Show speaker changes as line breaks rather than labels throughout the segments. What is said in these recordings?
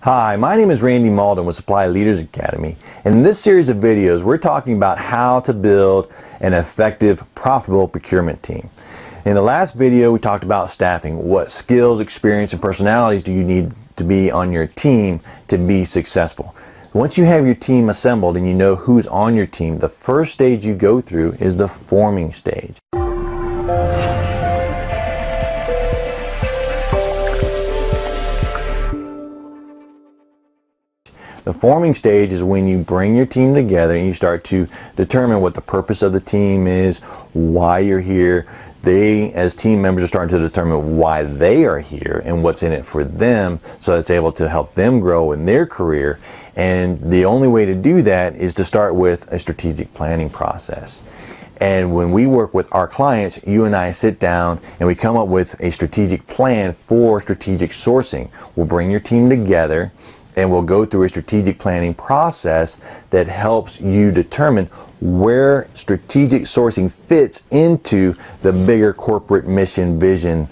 Hi, my name is Randy Malden with Supply Leaders Academy, and in this series of videos we're talking about how to build an effective, profitable procurement team. In the last video we talked about staffing. What skills, experience, and personalities do you need to be on your team to be successful? Once you have your team assembled and you know who's on your team, the first stage you go through is the forming stage. The forming stage is when you bring your team together and you start to determine what the purpose of the team is, why you're here. They, as team members, are starting to determine why they are here and what's in it for them, so it's able to help them grow in their career. And the only way to do that is to start with a strategic planning process. And when we work with our clients, you and I sit down and we come up with a strategic plan for strategic sourcing. We'll bring your team together and we'll go through a strategic planning process that helps you determine where strategic sourcing fits into the bigger corporate mission vision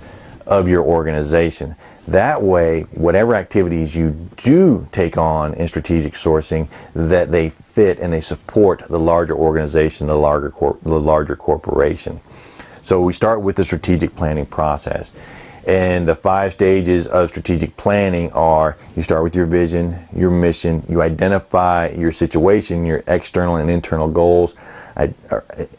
of your organization. That way, whatever activities you do take on in strategic sourcing, that they fit and they support the larger organization, the larger corporation. So we start with the strategic planning process. And the 5 stages of strategic planning are: you start with your vision, your mission, you identify your situation, your external and internal goals,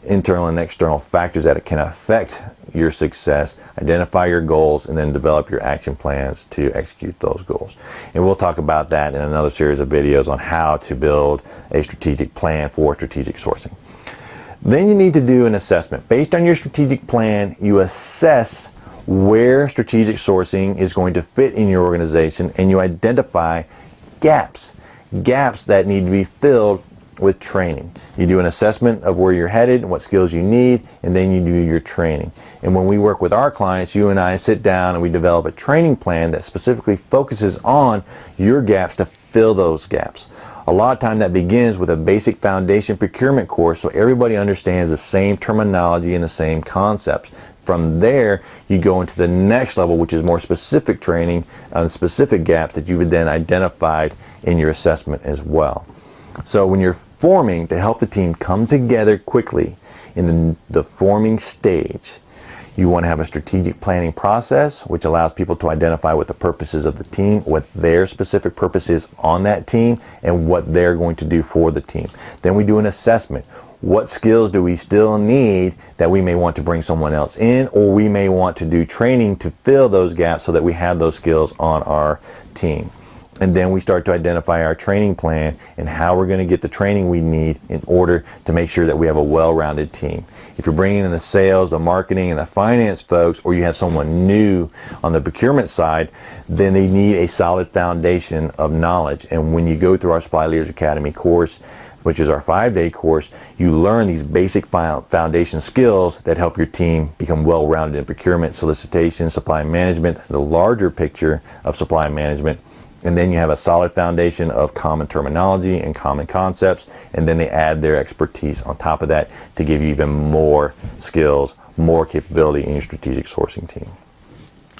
internal and external factors that can affect your success, identify your goals, and then develop your action plans to execute those goals. And we'll talk about that in another series of videos on how to build a strategic plan for strategic sourcing. Then you need to do an assessment. Based on your strategic plan, you assess where strategic sourcing is going to fit in your organization, and you identify gaps that need to be filled with training. You do an assessment of where you're headed and what skills you need, and then you do your training. And when we work with our clients, you and I sit down and we develop a training plan that specifically focuses on your gaps to fill those gaps. A lot of time that begins with a basic foundation procurement course so everybody understands the same terminology and the same concepts. From there, you go into the next level, which is more specific training on specific gaps that you would then identified in your assessment as well. So when you're forming, to help the team come together quickly in the forming stage, you want to have a strategic planning process, which allows people to identify what the purposes of the team, what their specific purpose is on that team, and what they're going to do for the team. Then we do an assessment. What skills do we still need that we may want to bring someone else in, or we may want to do training to fill those gaps so that we have those skills on our team. And then we start to identify our training plan and how we're going to get the training we need in order to make sure that we have a well-rounded team. If you're bringing in the sales, the marketing, and the finance folks, or you have someone new on the procurement side, then they need a solid foundation of knowledge. And when you go through our Supply Leaders Academy course, which is our 5-day course, you learn these basic foundation skills that help your team become well-rounded in procurement, solicitation, supply management, the larger picture of supply management. And then you have a solid foundation of common terminology and common concepts, and then they add their expertise on top of that to give you even more skills, more capability in your strategic sourcing team.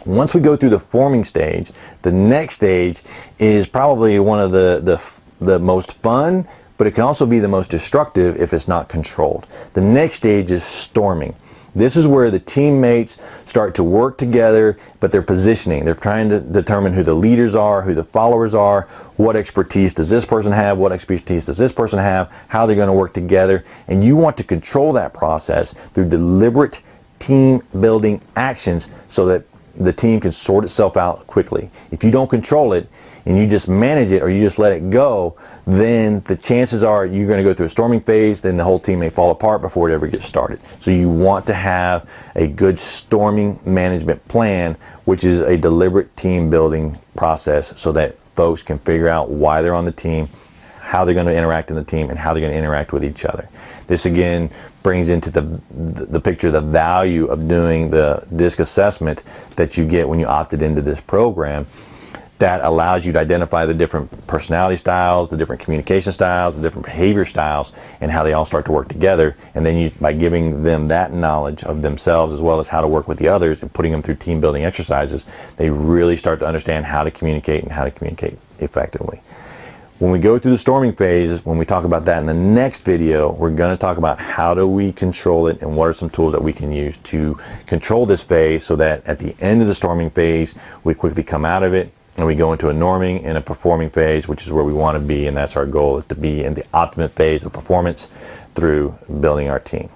Once we go through the forming stage, the next stage is probably one of the most fun, but it can also be the most destructive if it's not controlled. The next stage is storming. This is where the teammates start to work together, but they're positioning. They're trying to determine who the leaders are, who the followers are, what expertise does this person have, what expertise does this person have, how they're going to work together. And you want to control that process through deliberate team building actions so that the team can sort itself out quickly. If you don't control it and you just manage it or you just let it go, then the chances are you're going to go through a storming phase, then the whole team may fall apart before it ever gets started. So you want to have a good storming management plan, which is a deliberate team building process so that folks can figure out why they're on the team, how they're going to interact in the team, and how they're going to interact with each other. This again brings into the picture the value of doing the DISC assessment that you get when you opted into this program. That allows you to identify the different personality styles, the different communication styles, the different behavior styles, and how they all start to work together. And then you, by giving them that knowledge of themselves as well as how to work with the others and putting them through team building exercises, they really start to understand how to communicate and how to communicate effectively. When we go through the storming phase, when we talk about that in the next video, we're going to talk about how do we control it and what are some tools that we can use to control this phase so that at the end of the storming phase, we quickly come out of it and we go into a norming and a performing phase, which is where we want to be, and that's our goal, is to be in the optimum phase of performance through building our team.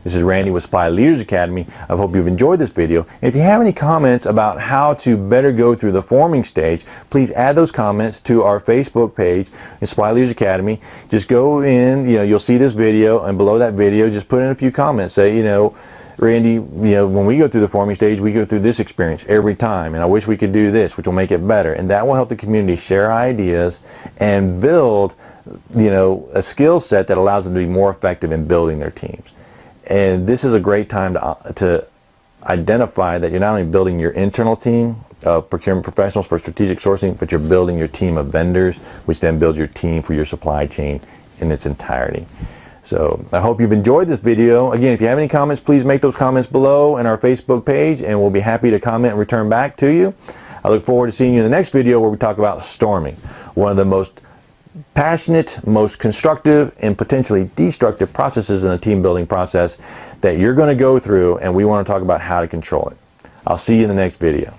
This is Randy with Supply Leaders Academy. I hope you've enjoyed this video. And if you have any comments about how to better go through the forming stage, please add those comments to our Facebook page, Supply Leaders Academy. Just go in, you'll see this video, and below that video, just put in a few comments. Say, Randy, when we go through the forming stage, we go through this experience every time, and I wish we could do this, which will make it better. And that will help the community share ideas and build, a skill set that allows them to be more effective in building their teams. And this is a great time to identify that you're not only building your internal team of procurement professionals for strategic sourcing, but you're building your team of vendors, which then builds your team for your supply chain in its entirety. So I hope you've enjoyed this video. Again, if you have any comments, please make those comments below in our Facebook page, and we'll be happy to comment and return back to you. I look forward to seeing you in the next video where we talk about storming, one of the most passionate, most constructive, and potentially destructive processes in a team building process that you're going to go through, and we want to talk about how to control it. I'll see you in the next video.